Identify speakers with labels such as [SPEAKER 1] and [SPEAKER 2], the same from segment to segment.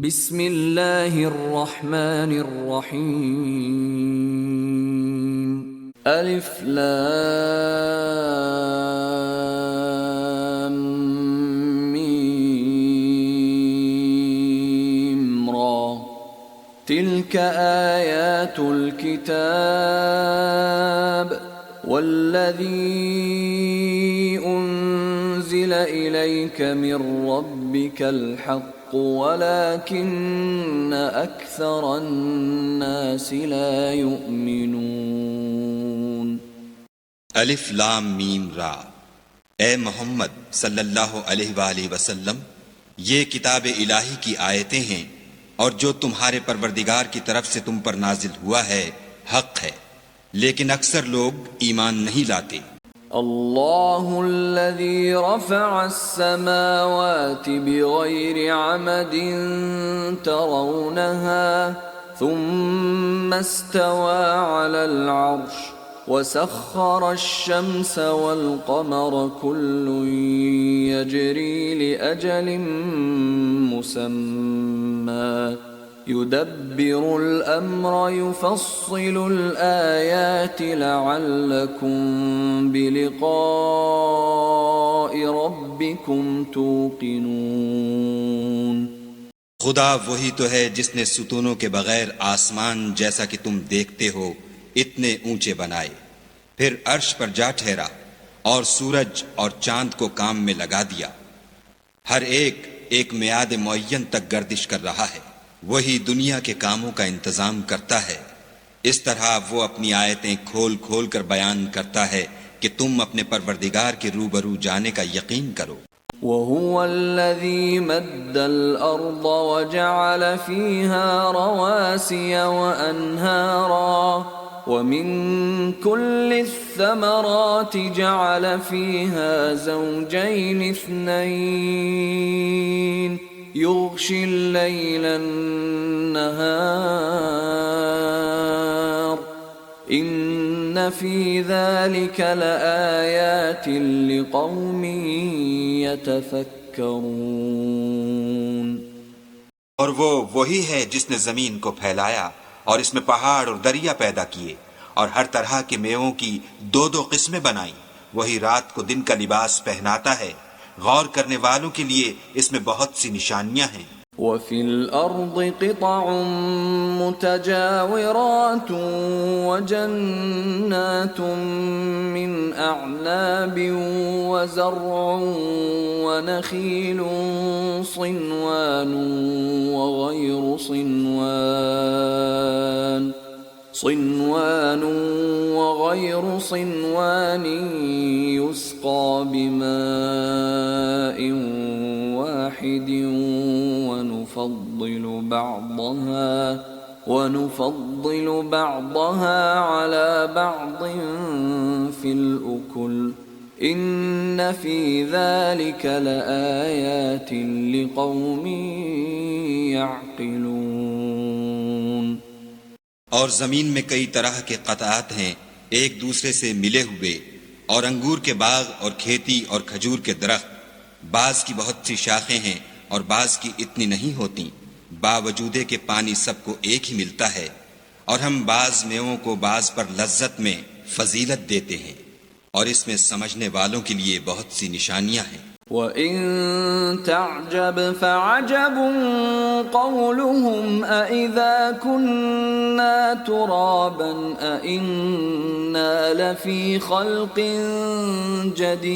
[SPEAKER 1] بسم اللہ الرحمن الرحیم الف لام میم را تلك آیات الكتاب والذی انزل الیک من ربک الحق ولكن اکثر الناس لا يؤمنون
[SPEAKER 2] الف لام میم را، اے محمد صلی اللہ علیہ وآلہ وسلم، یہ کتاب الہی کی آیتیں ہیں اور جو تمہارے پروردگار کی طرف سے تم پر نازل ہوا ہے حق ہے، لیکن اکثر لوگ ایمان نہیں لاتے۔
[SPEAKER 1] اللہ الذي رفع السماوات بغير عمد ترونها ثم استوى على العرش وسخر الشمس والقمر كل يجري لأجل مسمى يدبر الأمر يفصل الآيات لعلكم بلقاء ربكم توقنون۔
[SPEAKER 2] خدا وہی تو ہے جس نے ستونوں کے بغیر آسمان جیسا کہ تم دیکھتے ہو اتنے اونچے بنائے، پھر عرش پر جا ٹھہرا اور سورج اور چاند کو کام میں لگا دیا، ہر ایک میعاد معین تک گردش کر رہا ہے، وہی دنیا کے کاموں کا انتظام کرتا ہے، اس طرح وہ اپنی آیتیں کھول کھول کر بیان کرتا ہے کہ تم اپنے پروردگار کے روبرو جانے کا یقین کرو۔
[SPEAKER 1] وَهُوَ الَّذِي مَدَّ الْأَرْضَ وَجَعَلَ فِيهَا رَوَاسِيَ وَأَنْهَارًا وَمِن كُلِّ الثَّمَرَاتِ جَعَلَ فِيهَا زَوْجَيْنِ اثْنَيْنِ يغشي الليل النهار إن في ذلك لآيات لقوم يتفكرون۔
[SPEAKER 2] اور وہ وہی ہے جس نے زمین کو پھیلایا اور اس میں پہاڑ اور دریا پیدا کیے اور ہر طرح کے میووں کی دو قسمیں بنائیں، وہی رات کو دن کا لباس پہناتا ہے، غور کرنے والوں کے لیے اس میں بہت سی نشانیاں ہیں۔
[SPEAKER 1] وَفِي الْأَرْضِ قِطَعٌ مُتَجَاوِرَاتٌ وَجَنَّاتٌ مِّنْ أَعْنَابٍ وَزَرْعٌ وَنَخِيلٌ صِنْوَانٌ وَغَيْرُ صِنْوَانٍ يُسْقَى بِمَاءٍ واحد ونفضل بعضها على بعض في الأكل إن في ذلك لآيات لقوم يعقلون۔
[SPEAKER 2] اور زمین میں کئی طرح کے قطعات ہیں ایک دوسرے سے ملے ہوئے، اور انگور کے باغ اور کھیتی اور کھجور کے درخت، بعض کی بہت سی شاخیں ہیں اور بعض کی اتنی نہیں ہوتی، باوجود کہ پانی سب کو ایک ہی ملتا ہے، اور ہم بعض میووں کو بعض پر لذت میں فضیلت دیتے ہیں، اور اس میں سمجھنے والوں کے لیے بہت سی نشانیاں ہیں۔
[SPEAKER 1] وَإِن تَعْجَبْ فَعَجَبٌ قَوْلُهُمْ أَإِذَا كُنَّا تُرَابًا أَإِنَّا لَفِي خَلْقٍ جَدِيدٍ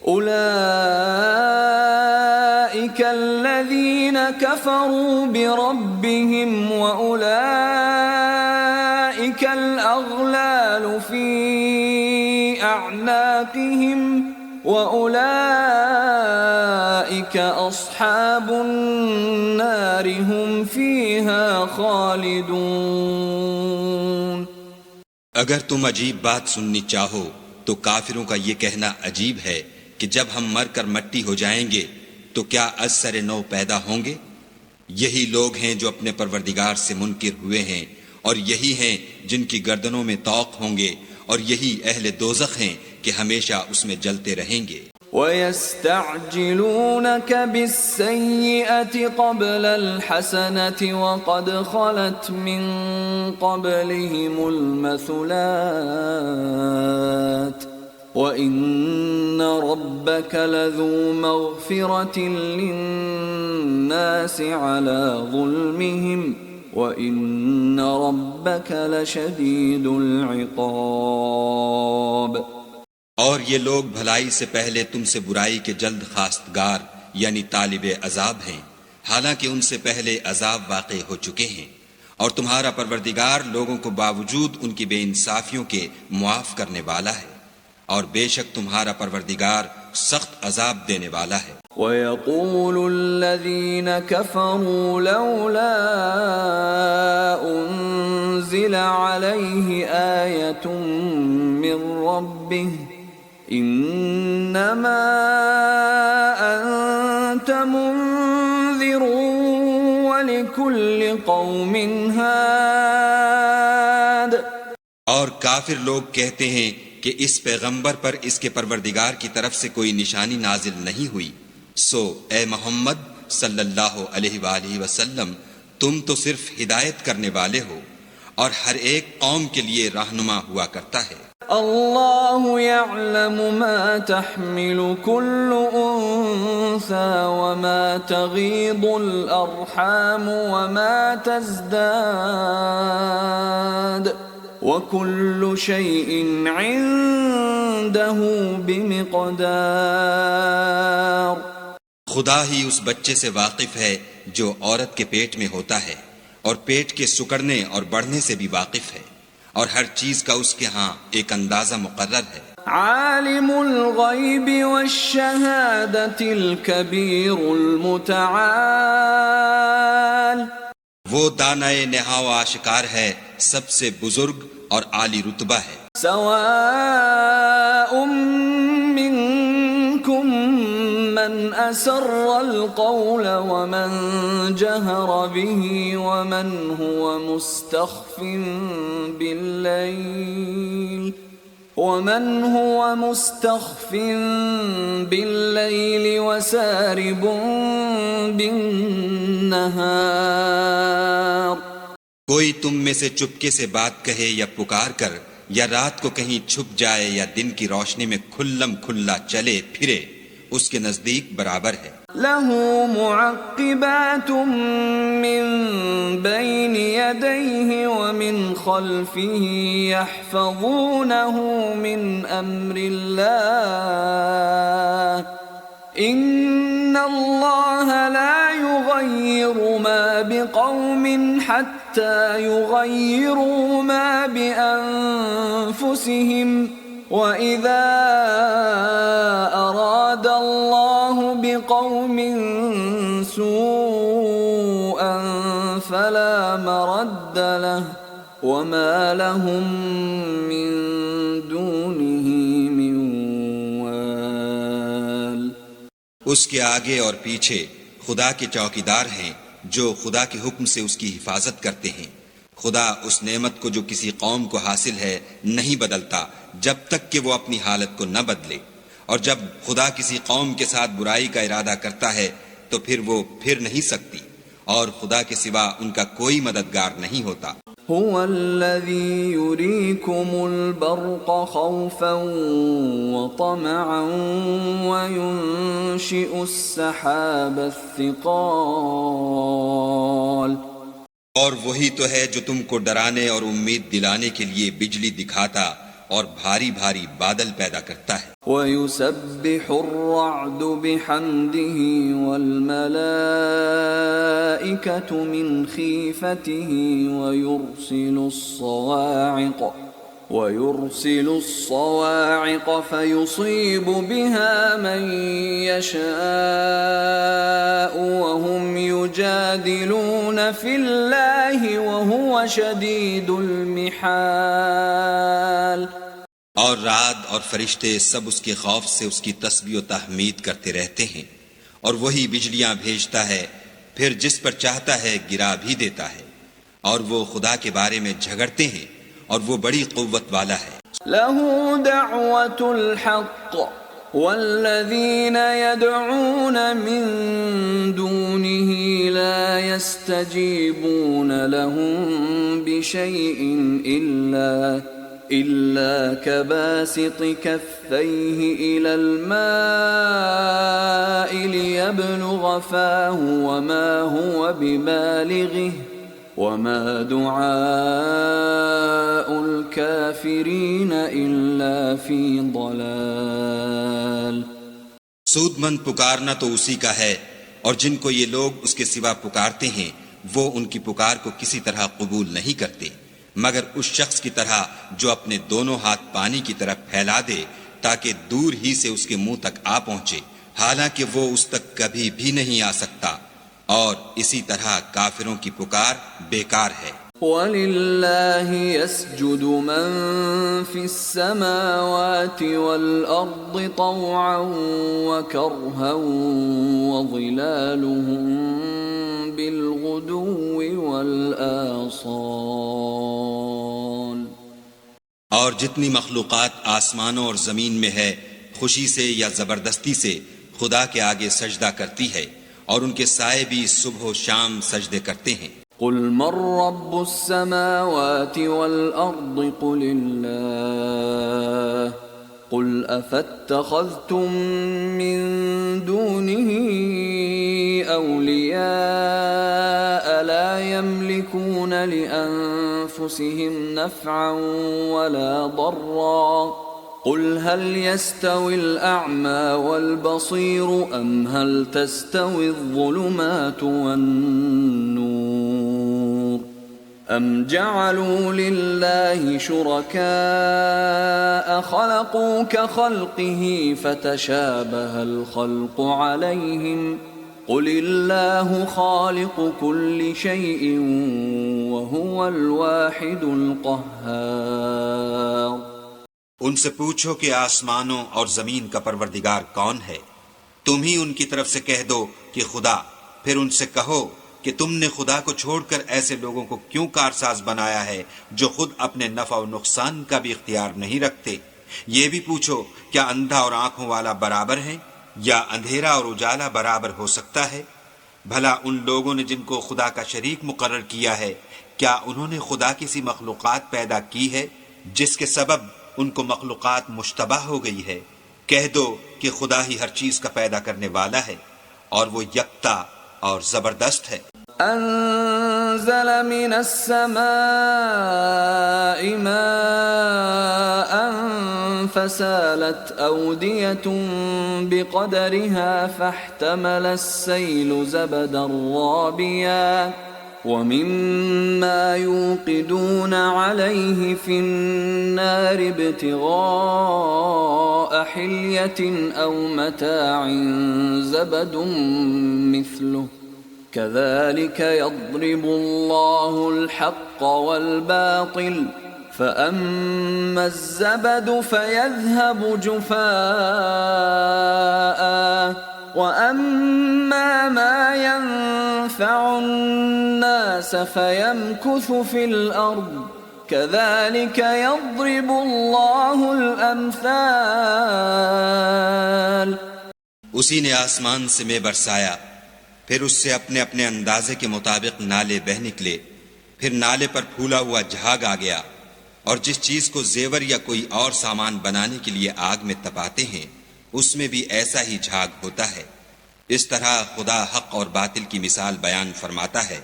[SPEAKER 1] أُولَئِكَ الَّذِينَ كَفَرُوا بِرَبِّهِمْ وَأُولَئِكَ الْأَغْلَالُ فِي أَعْنَاقِهِمْ وَأُولَئِكَ أَصْحَابُ النَّارِ هُمْ فِيهَا خَالِدُونَ۔
[SPEAKER 2] اگر تم عجیب بات سننی چاہو تو کافروں کا یہ کہنا عجیب ہے کہ جب ہم مر کر مٹی ہو جائیں گے تو کیا از سر نو پیدا ہوں گے؟ یہی لوگ ہیں جو اپنے پروردگار سے منکر ہوئے ہیں، اور یہی ہیں جن کی گردنوں میں طوق ہوں گے، اور یہی اہل دوزخ ہیں کہ ہمیشہ اس میں جلتے رہیں گے۔
[SPEAKER 1] وَيَسْتَعْجِلُونَكَ بِالسَّيِّئَةِ قَبْلَ الْحَسَنَةِ وَقَدْ خَلَتْ مِن قَبْلِهِمُ الْمَثُلَاتُ وَإِنَّ رَبَّكَ لَذُو مَغْفِرَةٍ لِلنَّاسِ عَلَى ظُلْمِهِمْ وَإِنَّ رَبَّكَ لَشَدِيدُ الْعِقَابِ۔
[SPEAKER 2] اور یہ لوگ بھلائی سے پہلے تم سے برائی کے جلد خواستگار یعنی طالب عذاب ہیں، حالانکہ ان سے پہلے عذاب واقع ہو چکے ہیں، اور تمہارا پروردگار لوگوں کو باوجود ان کی بے انصافیوں کے معاف کرنے والا ہے، اور بے شک تمہارا پروردگار سخت عذاب دینے والا ہے۔
[SPEAKER 1] وَيَقُولُ الَّذِينَ كَفَرُوا لَوْلَا أُنزِلَ عَلَيْهِ آيَةٌ مِّن رَّبِّهِ إِنَّمَا أَنتَ مُنذِرٌ وَلِكُلِّ قَوْمٍ هَادٍ۔
[SPEAKER 2] اور کافر لوگ کہتے ہیں کہ اس پیغمبر پر اس کے پروردگار کی طرف سے کوئی نشانی نازل نہیں ہوئی، سو اے محمد صلی اللہ علیہ وآلہ وسلم تم تو صرف ہدایت کرنے والے ہو، اور ہر ایک قوم کے لیے رہنما ہوا کرتا ہے۔
[SPEAKER 1] اللہ يعلم ما تحمل كل انثى وما تغيض الارحام وما تزداد وكل شيء عنده بمقدار۔
[SPEAKER 2] خدا ہی اس بچے سے واقف ہے جو عورت کے پیٹ میں ہوتا ہے، اور پیٹ کے سکڑنے اور بڑھنے سے بھی واقف ہے، اور ہر چیز کا اس کے ہاں ایک اندازہ مقرر ہے۔
[SPEAKER 1] عالم الغیب والشہادۃ الکبیر المتعال۔
[SPEAKER 2] وہ دانائے نہا و آشکار ہے، سب سے بزرگ اور عالی رتبہ ہے۔
[SPEAKER 1] سواء منکم من اسر القول ومن جہر به ومن هو مستخف باللیل وسارب بالنہار۔
[SPEAKER 2] کوئی تم میں سے چپکے سے بات کہے یا پکار کر، یا رات کو کہیں چھپ جائے یا دن کی روشنی میں کھلم کھلا چلے پھرے، اس کے نزدیک برابر ہے۔
[SPEAKER 1] لَهُ مُعَقِّبَاتٌ مِّن بَيْنِ يَدَيْهِ وَمِنْ خَلْفِهِ يَحْفَظُونَهُ مِنْ أَمْرِ اللَّهِ إِنَّ اللَّهَ لَا يُغَيِّرُ مَا بِقَوْمٍ حَتَّى يُغَيِّرُوا مَا بِأَنفُسِهِمْ وَإِذَا أَرَادَ اللَّهُ بِقَوْمٍ سُوءًا فَلَا مَرَدَّ لَهُ وَمَا لَهُم مِّن دُونِهِ مِن وَالٍ۔
[SPEAKER 2] اس کے آگے اور پیچھے خدا کے چوکیدار ہیں جو خدا کے حکم سے اس کی حفاظت کرتے ہیں۔ خدا اس نعمت کو جو کسی قوم کو حاصل ہے نہیں بدلتا جب تک کہ وہ اپنی حالت کو نہ بدلے، اور جب خدا کسی قوم کے ساتھ برائی کا ارادہ کرتا ہے تو پھر وہ پھر نہیں سکتی، اور خدا کے سوا ان کا کوئی مددگار نہیں ہوتا۔
[SPEAKER 1] هو الذي يريكم البرق خوفا وطمعا وينشئ السحاب الثقال۔
[SPEAKER 2] اور وہی تو ہے جو تم کو ڈرانے اور امید دلانے کے لیے بجلی دکھاتا اور بھاری بھاری بادل پیدا کرتا ہے۔
[SPEAKER 1] وَيُسَبِّحُ الرَّعْدُ بِحَمْدِهِ وَالْمَلَائِكَةُ مِنْ خِيفَتِهِ وَيُرْسِلُ الصَّوَاعِقَ فَيُصِيبُ بِهَا مَن يَشَاءُ وَهُمْ يُجَادِلُونَ فِي اللَّهِ وَهُوَ شَدِيدُ الْمِحَالِ۔
[SPEAKER 2] اور رعد اور فرشتے سب اس کے خوف سے اس کی تسبیح و تحمید کرتے رہتے ہیں، اور وہی بجلیاں بھیجتا ہے، پھر جس پر چاہتا ہے گرا بھی دیتا ہے، اور وہ خدا کے بارے میں جھگڑتے ہیں، اور وہ بڑی قوت والا ہے۔
[SPEAKER 1] لَهُ دَعْوَةُ الْحَقِّ والذين يدعون من دونه لا يستجيبون لهم بشيء إلا كباسط كفيه إلى الماء ليبلغ فاه وما هو ببالغه وما دعاء الكافرين إلا في ضلال.
[SPEAKER 2] سود مند پکارنا تو اسی کا ہے، اور جن کو یہ لوگ اس کے سوا پکارتے ہیں وہ ان کی پکار کو کسی طرح قبول نہیں کرتے مگر اس شخص کی طرح جو اپنے دونوں ہاتھ پانی کی طرف پھیلا دے تاکہ دور ہی سے اس کے منہ تک آ پہنچے، حالانکہ وہ اس تک کبھی بھی نہیں آ سکتا، اور اسی طرح کافروں کی پکار بیکار ہے.
[SPEAKER 1] وَلِلَّهِ يَسْجُدُ مَن فِي السَّمَاوَاتِ وَالْأَرْضِ طَوْعًا وَكَرْهًا وَظِلَالُهُم بِالْغُدُوِّ وَالْآصَالِ.
[SPEAKER 2] اور جتنی مخلوقات آسمانوں اور زمین میں ہے خوشی سے یا زبردستی سے خدا کے آگے سجدہ کرتی ہے، اور ان کے سائے بھی صبح و شام سجدے کرتے ہیں.
[SPEAKER 1] قل من رب السماوات والأرض قل الله قل أفاتخذتم من دونه أولياء لا يملكون لأنفسهم نفعا ولا ضرا قل هل يستوي الأعمى والبصير أم هل تستوي الظلمات والنور أم جعلوا لله شركاء خلقوا كخلقه فتشابه الخلق عليهم قل الله خالق كل شيء وهو الواحد القهار.
[SPEAKER 2] ان سے پوچھو کہ آسمانوں اور زمین کا پروردگار کون ہے، تم ہی ان کی طرف سے کہہ دو کہ خدا، پھر ان سے کہو کہ تم نے خدا کو چھوڑ کر ایسے لوگوں کو کیوں کارساز بنایا ہے جو خود اپنے نفع و نقصان کا بھی اختیار نہیں رکھتے. یہ بھی پوچھو کیا اندھا اور آنکھوں والا برابر ہے یا اندھیرا اور اجالا برابر ہو سکتا ہے؟ بھلا ان لوگوں نے جن کو خدا کا شریک مقرر کیا ہے کیا انہوں نے خدا کسی مخلوقات پیدا کی ہے جس کے سبب ان کو مخلوقات مشتبہ ہو گئی ہے؟ کہہ دو کہ خدا ہی ہر چیز کا پیدا کرنے والا ہے اور وہ یکتا اور زبردست ہے.
[SPEAKER 1] انزل من السماء ماء فسالت أودية بقدرها فاحتمل السيل زبدا رابيا ومما يوقدون عليه في النار ابتغاء حلية أو متاع زبد مثله كذلك يضرب الله الحق والباطل فأما الزبد فيذهب جفاء وأما ما ينفع الناس فيمكث في الأرض كذلك يضرب الله الأمثال.
[SPEAKER 2] اسی نے آسمان سے میں برسایا، پھر اس سے اپنے اپنے اندازے کے مطابق نالے بہ نکلے، پھر نالے پر پھولا ہوا جھاگ آ گیا، اور جس چیز کو زیور یا کوئی اور سامان بنانے کے لیے آگ میں تپاتے ہیں اس میں بھی ایسا ہی جھاگ ہوتا ہے. اس طرح خدا حق اور باطل کی مثال بیان فرماتا ہے.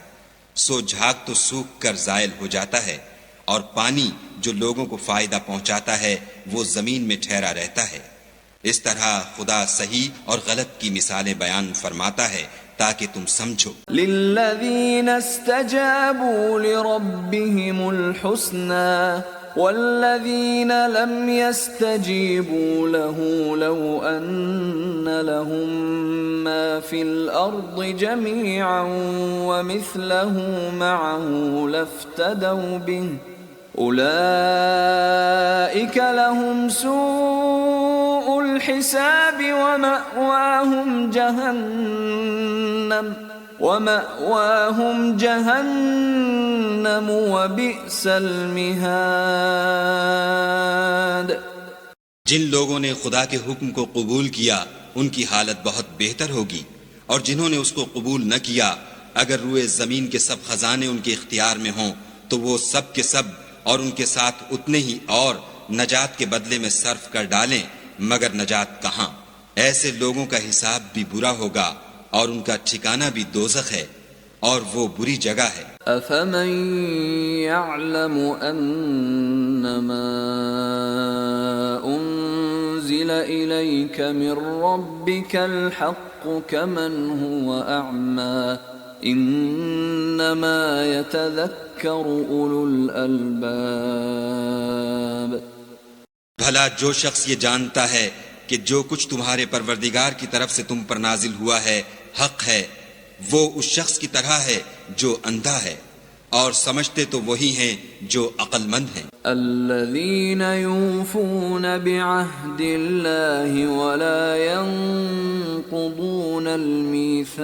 [SPEAKER 2] سو جھاگ تو سوکھ کر زائل ہو جاتا ہے، اور پانی جو لوگوں کو فائدہ پہنچاتا ہے وہ زمین میں ٹھہرا رہتا ہے. اس طرح خدا صحیح اور غلط کی مثالیں بیان فرماتا ہے تاکہ تم سمجھو.
[SPEAKER 1] للذین استجابوا لربهم الحسنى والذین لم يستجیبوا له لو ان لهم ما في الارض جميعا ومثله معه لافتدوا به اولئک لهم سوء الحساب ومأواهم جهنم وبئس المهاد.
[SPEAKER 2] جن لوگوں نے خدا کے حکم کو قبول کیا ان کی حالت بہت بہتر ہوگی، اور جنہوں نے اس کو قبول نہ کیا اگر روئے زمین کے سب خزانے ان کے اختیار میں ہوں تو وہ سب کے سب اور ان کے ساتھ اتنے ہی اور نجات کے بدلے میں صرف کر ڈالیں، مگر نجات کہاں؟ ایسے لوگوں کا حساب بھی برا ہوگا اور ان کا ٹھکانہ بھی دوزخ ہے، اور وہ بری جگہ ہے۔
[SPEAKER 1] أفمن يعلم أنما أنزل إليك من ربك الحق كمن هو أعمى إنما يتذكر أولو الألباب۔
[SPEAKER 2] بھلا جو شخص یہ جانتا ہے کہ جو کچھ تمہارے پروردگار کی طرف سے تم پر نازل ہوا ہے حق ہے، وہ اس شخص کی طرح ہے جو اندھا ہے، اور سمجھتے تو وہی ہیں جو عقل مند ہیں۔
[SPEAKER 1] الذين يوفون بعهد الله ولا ينقضون الميثاق،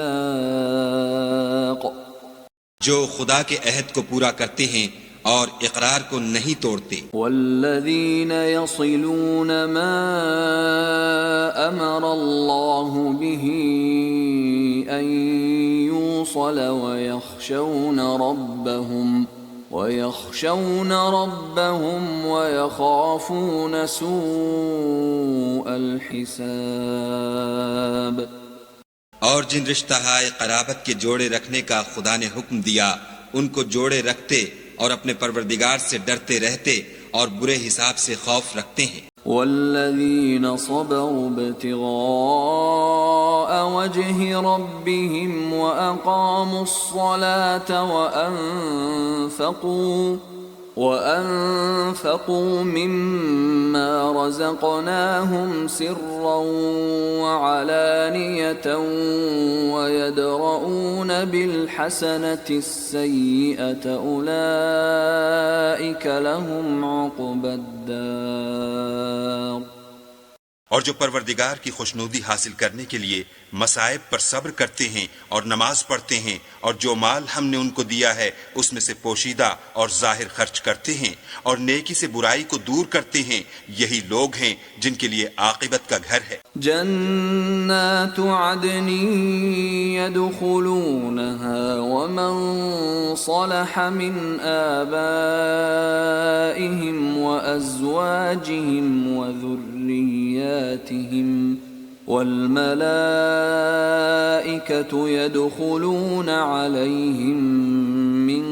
[SPEAKER 2] جو خدا کے عہد کو پورا کرتے ہیں اور اقرار کو نہیں توڑتے،
[SPEAKER 1] والذين يصلون ما أمر الله به أن يوصل ويخشون ربهم ويخافون سوء الحساب۔
[SPEAKER 2] اور جن رشتہ ہائے قرابت کے جوڑے رکھنے کا خدا نے حکم دیا ان کو جوڑے رکھتے اور اپنے پروردگار سے ڈرتے رہتے اور برے حساب سے خوف رکھتے ہیں۔
[SPEAKER 1] والذین صبروا ابتغاء وجه ربهم وأقاموا الصلاة وأنفقوا مما رزقناهم سرا وعلانية ويدرؤون بالحسنة السيئة أولئك لهم عقبى الدار۔
[SPEAKER 2] اور جو پروردگار کی خوشنودی حاصل کرنے کے لیے مصائب پر صبر کرتے ہیں اور نماز پڑھتے ہیں، اور جو مال ہم نے ان کو دیا ہے اس میں سے پوشیدہ اور ظاہر خرچ کرتے ہیں اور نیکی سے برائی کو دور کرتے ہیں، یہی لوگ ہیں جن کے لیے عاقبت کا گھر ہے۔
[SPEAKER 1] جنات عدن يدخلونها ومن صلح من آبائهم وأزواجهم وذرياتهم والملائكة يدخلون عليهم من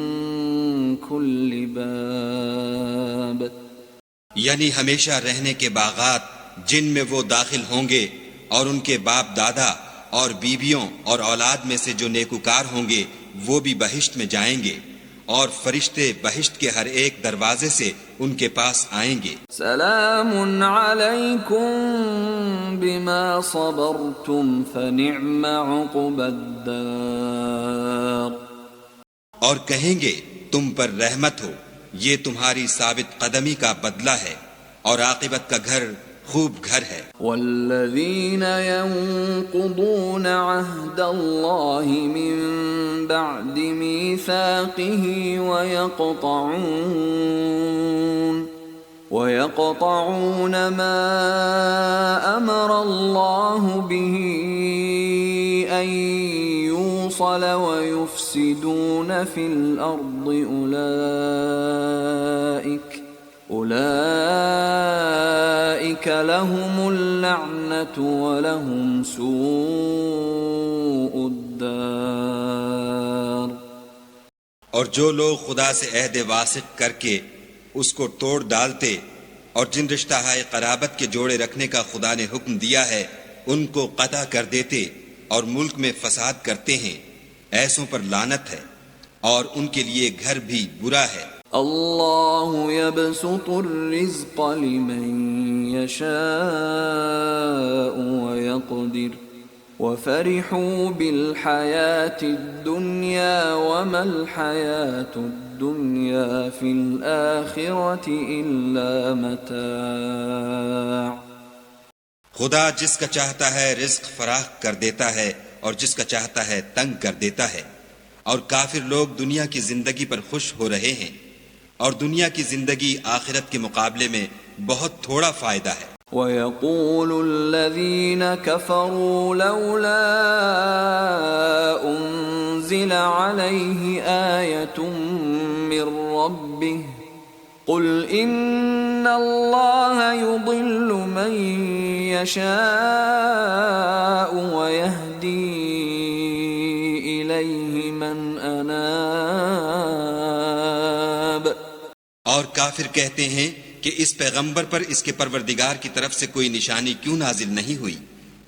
[SPEAKER 1] كل باب۔
[SPEAKER 2] یعنی ہمیشہ رہنے کے باغات جن میں وہ داخل ہوں گے، اور ان کے باپ دادا اور بیویوں اور اولاد میں سے جو نیکوکار ہوں گے وہ بھی بہشت میں جائیں گے، اور فرشتے بہشت کے ہر ایک دروازے سے ان کے پاس آئیں گے۔
[SPEAKER 1] سلام علیکم بما صبرتم فنعم عقبى الدار۔
[SPEAKER 2] اور کہیں گے تم پر رحمت ہو، یہ تمہاری ثابت قدمی کا بدلہ ہے، اور عاقبت کا گھر خوب گھر ہے۔
[SPEAKER 1] والذین ينقضون عهد الله من بعد ميثاقه ويقطعون ما أمر الله به أن يوصل ويفسدون في الأرض أولئك لهم اللعنة ولهم سوء الدار۔
[SPEAKER 2] اور جو لوگ خدا سے عہد واثق کر کے اس کو توڑ ڈالتے اور جن رشتہ ہائے قرابت کے جوڑے رکھنے کا خدا نے حکم دیا ہے ان کو قطع کر دیتے اور ملک میں فساد کرتے ہیں، ایسوں پر لعنت ہے اور ان کے لیے گھر بھی برا ہے۔
[SPEAKER 1] اللہ یبسط الرزق لمن یشاء ویقدر وفرحوا بالحیاة الدنیا وما الحیاة الدنیا فی الآخرة الا متاع۔
[SPEAKER 2] خدا جس کا چاہتا ہے رزق فراخ کر دیتا ہے اور جس کا چاہتا ہے تنگ کر دیتا ہے، اور کافر لوگ دنیا کی زندگی پر خوش ہو رہے ہیں، اور دنیا کی زندگی آخرت کے مقابلے میں بہت تھوڑا فائدہ ہے۔
[SPEAKER 1] وَيَقُولُ الَّذِينَ كَفَرُوا لَوْلَا أُنزِلَ عَلَيْهِ آيَةٌ مِّن رَّبِّهِ قُلْ إِنَّ اللَّهَ يُضِلُّ مَن يَشَاءُ وَيَهْدِي إِلَيْهِ مَنْ أَنَابَ۔
[SPEAKER 2] اور کافر کہتے ہیں کہ اس پیغمبر پر اس کے پروردگار کی طرف سے کوئی نشانی کیوں نازل نہیں ہوئی؟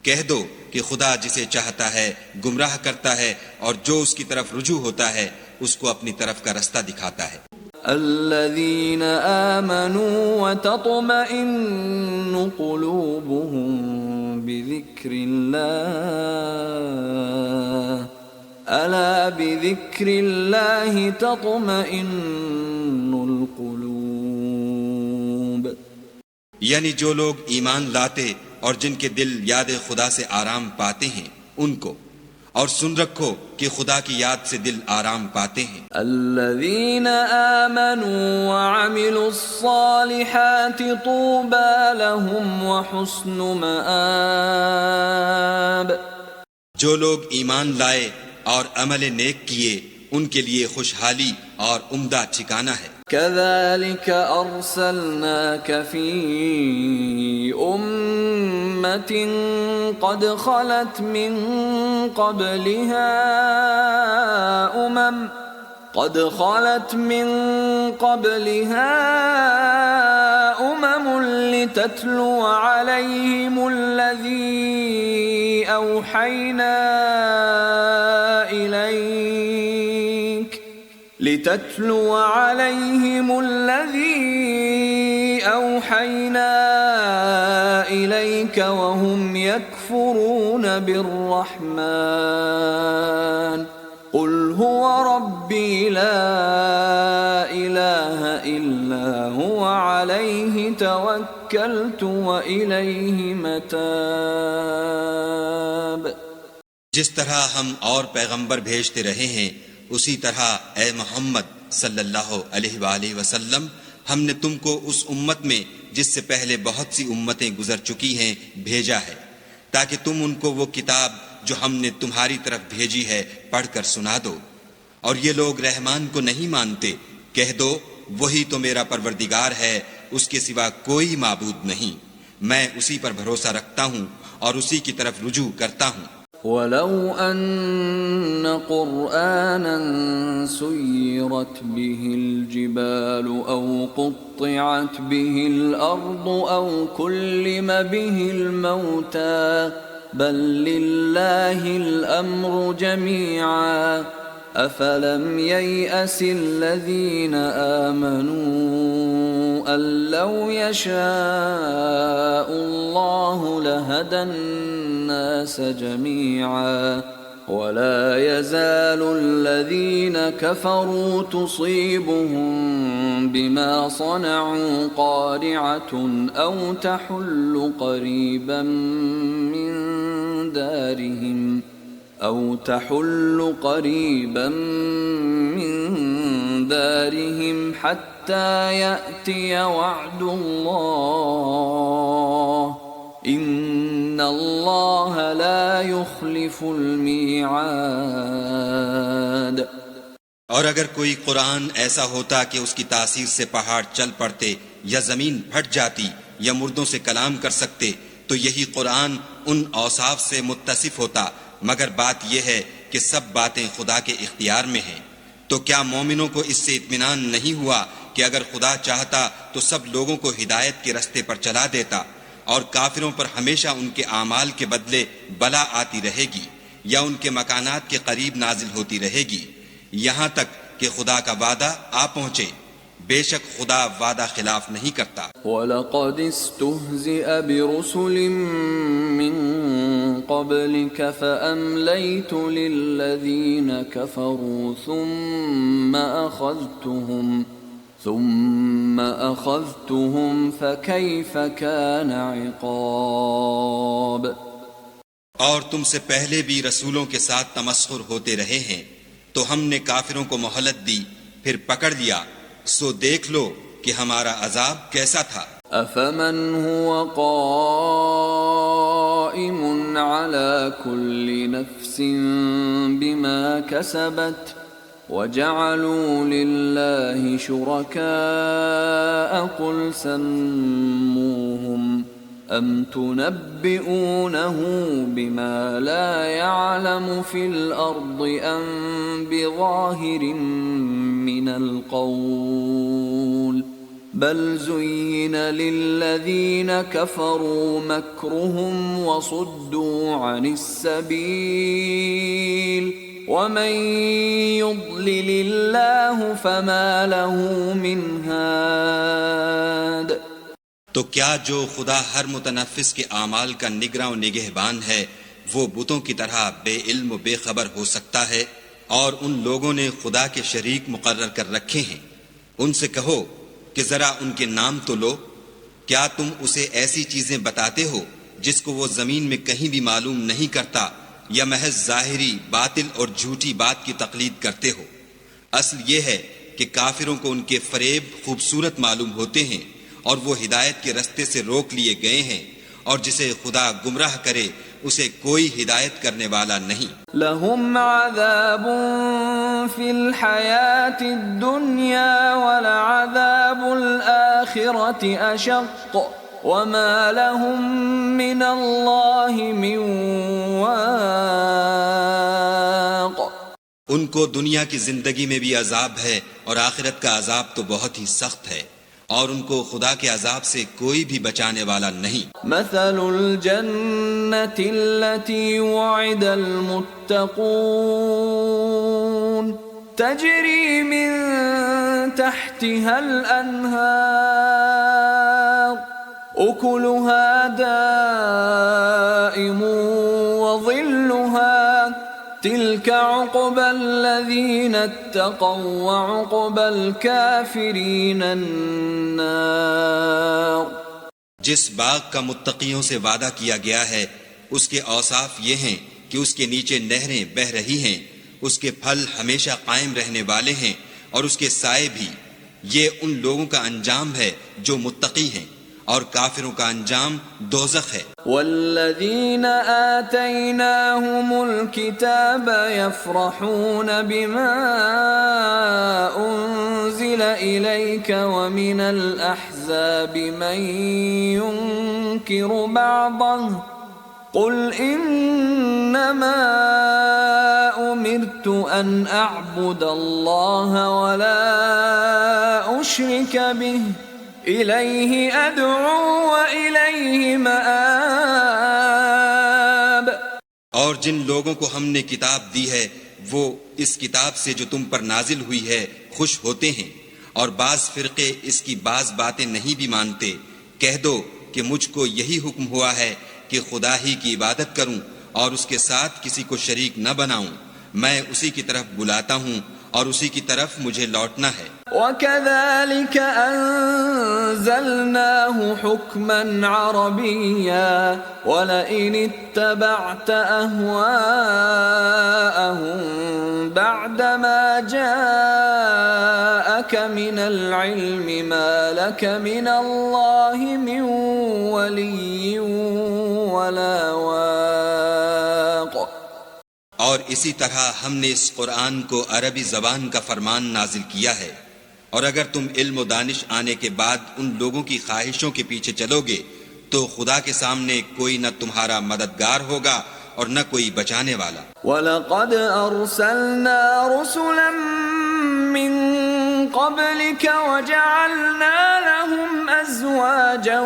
[SPEAKER 2] کہہ دو کہ خدا جسے چاہتا ہے گمراہ کرتا ہے اور جو اس کی طرف رجوع ہوتا ہے اس کو اپنی طرف کا رستہ دکھاتا ہے۔
[SPEAKER 1] الذين آمنوا وتطمئن قلوبهم بذكر الله ألا بذكر الله تطمئن القلوب۔
[SPEAKER 2] یعنی جو لوگ ایمان لاتے اور جن کے دل یاد خدا سے آرام پاتے ہیں ان کو، اور سن رکھو کہ خدا کی یاد سے دل آرام پاتے ہیں۔
[SPEAKER 1] الذين آمنوا وعملوا الصالحات طوبى لهم وحسن مآب۔
[SPEAKER 2] جو لوگ ایمان لائے اور عمل نیک کیے ان کے لیے خوشحالی اور عمدہ ٹھکانہ ہے۔
[SPEAKER 1] كذلك أرسلناك في أمة قد خلت من قبلها أمم لتتلو عليهم الذي أوحينا إليك وهم يكفرون بالرحمن قل هو ربي لا إله إلا هو عليه توكلت وإليه متاب۔
[SPEAKER 2] جس طرح ہم اور پیغمبر بھیجتے رہے ہیں اسی طرح اے محمد صلی اللہ علیہ وآلہ وسلم ہم نے تم کو اس امت میں جس سے پہلے بہت سی امتیں گزر چکی ہیں بھیجا ہے تاکہ تم ان کو وہ کتاب جو ہم نے تمہاری طرف بھیجی ہے پڑھ کر سنا دو، اور یہ لوگ رحمان کو نہیں مانتے، کہہ دو وہی تو میرا پروردگار ہے، اس کے سوا کوئی معبود نہیں، میں اسی پر بھروسہ رکھتا ہوں اور اسی کی طرف رجوع کرتا ہوں۔
[SPEAKER 1] وَلَوْ أَنَّ قُرْآنًا سُيِّرَتْ بِهِ الْجِبَالُ أَوْ قُطِّعَتْ بِهِ الْأَرْضُ أَوْ كُلِّمَ بِهِ الْمَوْتَى بَل لِّلَّهِ الْأَمْرُ جَمِيعًا أَفَلَمْ يَيْأَسِ الَّذِينَ آمَنُوا أَن لَّوْ يَشَاءُ اللَّهُ لَهَدَى النَّاسَ جَمِيعًا وَلَا يَزَالُ الَّذِينَ كَفَرُوا تُصِيبُهُم بِمَا صَنَعُوا قَارِعَةٌ أَوْ تَحُلُّ قَرِيبًا من دارهم حتى يأتي وعد الله إن الله لا يخلف الميعاد۔
[SPEAKER 2] اور اگر کوئی قرآن ایسا ہوتا کہ اس کی تاثیر سے پہاڑ چل پڑتے یا زمین پھٹ جاتی یا مردوں سے کلام کر سکتے تو یہی قرآن ان اوصاف سے متصف ہوتا، مگر بات یہ ہے کہ سب باتیں خدا کے اختیار میں ہیں۔ تو کیا مومنوں کو اس سے اطمینان نہیں ہوا کہ اگر خدا چاہتا تو سب لوگوں کو ہدایت کے رستے پر چلا دیتا، اور کافروں پر ہمیشہ ان کے اعمال کے بدلے بلا آتی رہے گی یا ان کے مکانات کے قریب نازل ہوتی رہے گی یہاں تک کہ خدا کا وعدہ آ پہنچے، بے شک خدا وعدہ خلاف نہیں کرتا۔
[SPEAKER 1] وَلَقَدِ اسْتُهْزِئَ بِرُسُلٍ مِّن قَبْلِكَ فَأَمْلَيْتُ لِلَّذِينَ كَفَرُوا ثُمَّ أَخَذْتُهُمْ فَكَيْفَ كَانَ عِقَابِ۔
[SPEAKER 2] اور تم سے پہلے بھی رسولوں کے ساتھ تمسخر ہوتے رہے ہیں تو ہم نے کافروں کو مہلت دی، پھر پکڑ لیا، سو دیکھ لو کہ ہمارا عذاب کیسا تھا۔
[SPEAKER 1] أفمن هو قائم على كل نفس بما كسبت وجعلوا لله شركاء قل سموهم أم تنبئونه بما لا يعلم في الأرض أم بظاهر من القول بل زين للذين كفروا مكرهم وصدوا عن السبيل ومن يضلل الله فما له من هاد۔
[SPEAKER 2] تو کیا جو خدا ہر متنفس کے اعمال کا نگراں و نگہبان ہے وہ بتوں کی طرح بے علم و بے خبر ہو سکتا ہے؟ اور ان لوگوں نے خدا کے شریک مقرر کر رکھے ہیں، ان سے کہو کہ ذرا ان کے نام تو لو۔ کیا تم اسے ایسی چیزیں بتاتے ہو جس کو وہ زمین میں کہیں بھی معلوم نہیں کرتا، یا محض ظاہری باطل اور جھوٹی بات کی تقلید کرتے ہو؟ اصل یہ ہے کہ کافروں کو ان کے فریب خوبصورت معلوم ہوتے ہیں اور وہ ہدایت کے رستے سے روک لیے گئے ہیں، اور جسے خدا گمراہ کرے اسے کوئی ہدایت کرنے والا نہیں۔
[SPEAKER 1] لهم عذاب في الحياة الدنيا ولعذاب الآخرة أشق وما لهم من الله من واق۔
[SPEAKER 2] ان کو دنیا کی زندگی میں بھی عذاب ہے اور آخرت کا عذاب تو بہت ہی سخت ہے، اور ان کو خدا کے عذاب سے کوئی بھی بچانے والا نہیں۔
[SPEAKER 1] مثل الجنة التي وعد المتقون تجري من تحتها الأنهار أكلها دائم وظلها تلك عقبى الذين اتقوا وعقبى الكافرين النار۔
[SPEAKER 2] جس باغ کا متقیوں سے وعدہ کیا گیا ہے اس کے اوصاف یہ ہیں کہ اس کے نیچے نہریں بہہ رہی ہیں، اس کے پھل ہمیشہ قائم رہنے والے ہیں، اور اس کے سائے بھی۔ یہ ان لوگوں کا انجام ہے جو متقی ہیں، اور کافروں کا انجام دوزخ ہے۔
[SPEAKER 1] والذین آتیناہم الکتاب یفرحون بما انزل الیک ومن الاحزاب من ینکر بعضه قل انما امرت ان اعبد اللہ ولا اشرک به الیہ ادعو والیہ مآب۔
[SPEAKER 2] اور جن لوگوں کو ہم نے کتاب دی ہے وہ اس کتاب سے جو تم پر نازل ہوئی ہے خوش ہوتے ہیں، اور بعض فرقے اس کی بعض باتیں نہیں بھی مانتے۔ کہہ دو کہ مجھ کو یہی حکم ہوا ہے کہ خدا ہی کی عبادت کروں اور اس کے ساتھ کسی کو شریک نہ بناؤں۔ میں اسی کی طرف بلاتا ہوں اور اسی کی طرف مجھے لوٹنا ہے۔
[SPEAKER 1] وَكَذَلِكَ أَنزَلْنَاهُ حُكْمًا عَرَبِيًّا وَلَئِنِ اتَّبَعْتَ أَهْوَاءَهُمْ بَعْدَمَا جَاءَكَ مِنَ الْعِلْمِ مَا لَكَ مِنَ اللَّهِ مِنْ وَلِيٍّ وَلَا وَاقٍ۔
[SPEAKER 2] اور اسی طرح ہم نے اس قرآن کو عربی زبان کا فرمان نازل کیا ہے، اور اگر تم علم و دانش آنے کے بعد ان لوگوں کی خواہشوں کے پیچھے چلو گے تو خدا کے سامنے کوئی نہ تمہارا مددگار ہوگا اور نہ کوئی بچانے والا۔
[SPEAKER 1] وَلَقَدْ أَرْسَلْنَا رُسُلًا مِّن قَبْلِكَ وَجَعَلْنَا لَهُمْ أَزْوَاجًا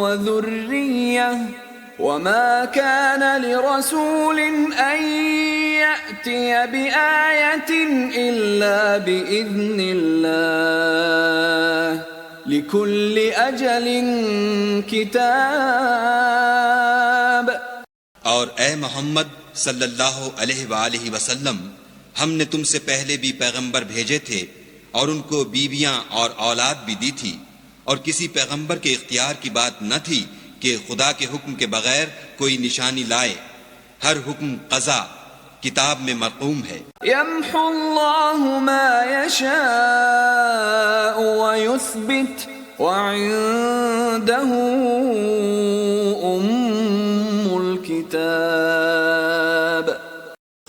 [SPEAKER 1] وَذُرِّيَّةً وَمَا كَانَ لِرَسُولٍ أَن يَأْتِيَ بِآيَةٍ إِلَّا بِإِذْنِ اللَّهِ لِكُلِّ أَجَلٍ كِتَابٌ۔
[SPEAKER 2] اور اے محمد صلی اللہ علیہ وآلہ وسلم، ہم نے تم سے پہلے بھی پیغمبر بھیجے تھے اور ان کو بیویاں اور اولاد بھی دی تھی، اور کسی پیغمبر کے اختیار کی بات نہ تھی کہ خدا کے حکم کے بغیر کوئی نشانی لائے۔ ہر حکم قضا کتاب میں مرقوم ہے۔
[SPEAKER 1] يَمْحُو اللَّهُ مَا يَشَاءُ وَيُثْبِتُ وعنده الكتاب.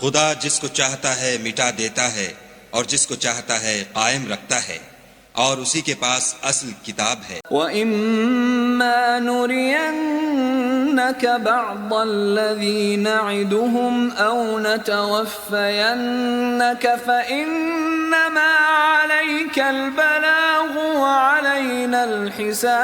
[SPEAKER 2] خدا جس کو چاہتا ہے مٹا دیتا ہے اور جس کو چاہتا ہے قائم رکھتا ہے، اور اسی کے پاس اصل کتاب ہے۔
[SPEAKER 1] وَإِمَّا نُرِيَنَّكَ بَعْضَ الَّذِي نَعِدُهُمْ أَوْ نَتَوَفَّيَنَّكَ فَإِنَّمَا عَلَيْكَ الْبَلَاغُ وَعَلَيْنَا الْحِسَابُ۔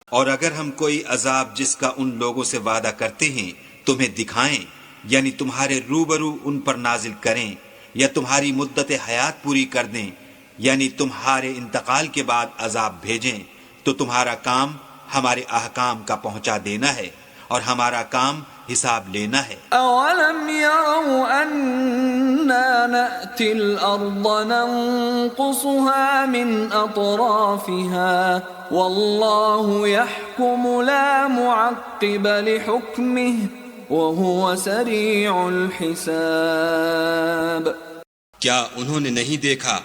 [SPEAKER 2] اور اگر ہم کوئی عذاب جس کا ان لوگوں سے وعدہ کرتے ہیں تمہیں دکھائیں، یعنی تمہارے روبرو ان پر نازل کریں، یا تمہاری مدت حیات پوری کر دیں، یعنی تمہارے انتقال کے بعد عذاب بھیجیں، تو تمہارا کام ہمارے احکام کا پہنچا دینا ہے اور ہمارا کام حساب لینا ہے۔
[SPEAKER 1] أَوَلَمْ يَرَوْا أَنَّا نَأْتِي الْأَرْضَ نَنقُصُهَا مِنْ أَطْرَافِهَا وَاللَّهُ يَحْكُمُ لَا مُعَقِّبَ لِحُكْمِهِ وَهُوَ سَرِيعُ الْحِسَابِ۔
[SPEAKER 2] کیا انہوں نے نہیں دیکھا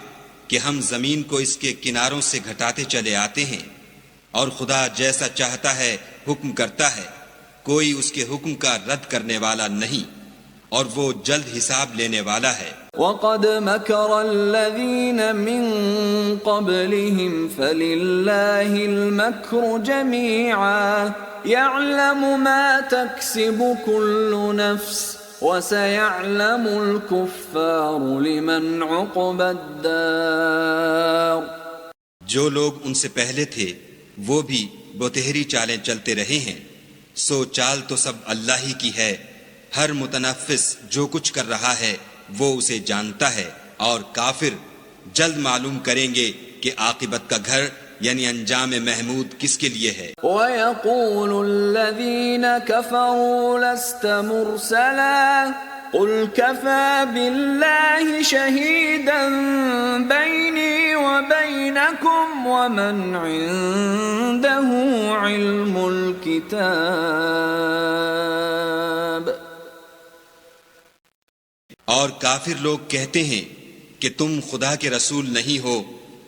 [SPEAKER 2] کہ ہم زمین کو اس کے کناروں سے گھٹاتے چلے آتے ہیں، اور خدا جیسا چاہتا ہے حکم کرتا ہے، کوئی اس کے حکم کا رد کرنے والا نہیں، اور وہ جلد حساب لینے والا ہے۔
[SPEAKER 1] وَقَدْ مَكَرَ الَّذِينَ مِن قَبْلِهِمْ فَلِلَّهِ الْمَكْرُ جَمِيعًا يَعْلَمُ مَا تَكْسِبُ كُلُّ نَفْسٍ وَسَيَعْلَمُ الْكُفَّارُ لِمَنْ عُقْبَى الدَّارِ۔
[SPEAKER 2] جو لوگ ان سے پہلے تھے وہ بھی بتہری چالیں چلتے رہے ہیں، سو چال تو سب اللہ ہی کی ہے، ہر متنفس جو کچھ کر رہا ہے وہ اسے جانتا ہے، اور کافر جلد معلوم کریں گے کہ عاقبت کا گھر یعنی انجام محمود کس کے لیے ہے۔
[SPEAKER 1] وَيَقُولُ الَّذِينَ كَفَرُوا لَسْتَ مُرْسَلًا قُلْ كَفَى بِاللَّهِ شَهِيدًا بَيْنِي وَبَيْنَكُمْ وَمَنْ عِندَهُ عِلْمُ الْكِتَابِ۔
[SPEAKER 2] اور کافر لوگ کہتے ہیں کہ تم خدا کے رسول نہیں ہو،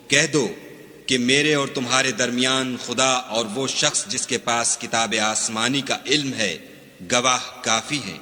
[SPEAKER 2] کہہ دو کہ میرے اور تمہارے درمیان خدا اور وہ شخص جس کے پاس کتاب آسمانی کا علم ہے گواہ کافی ہیں۔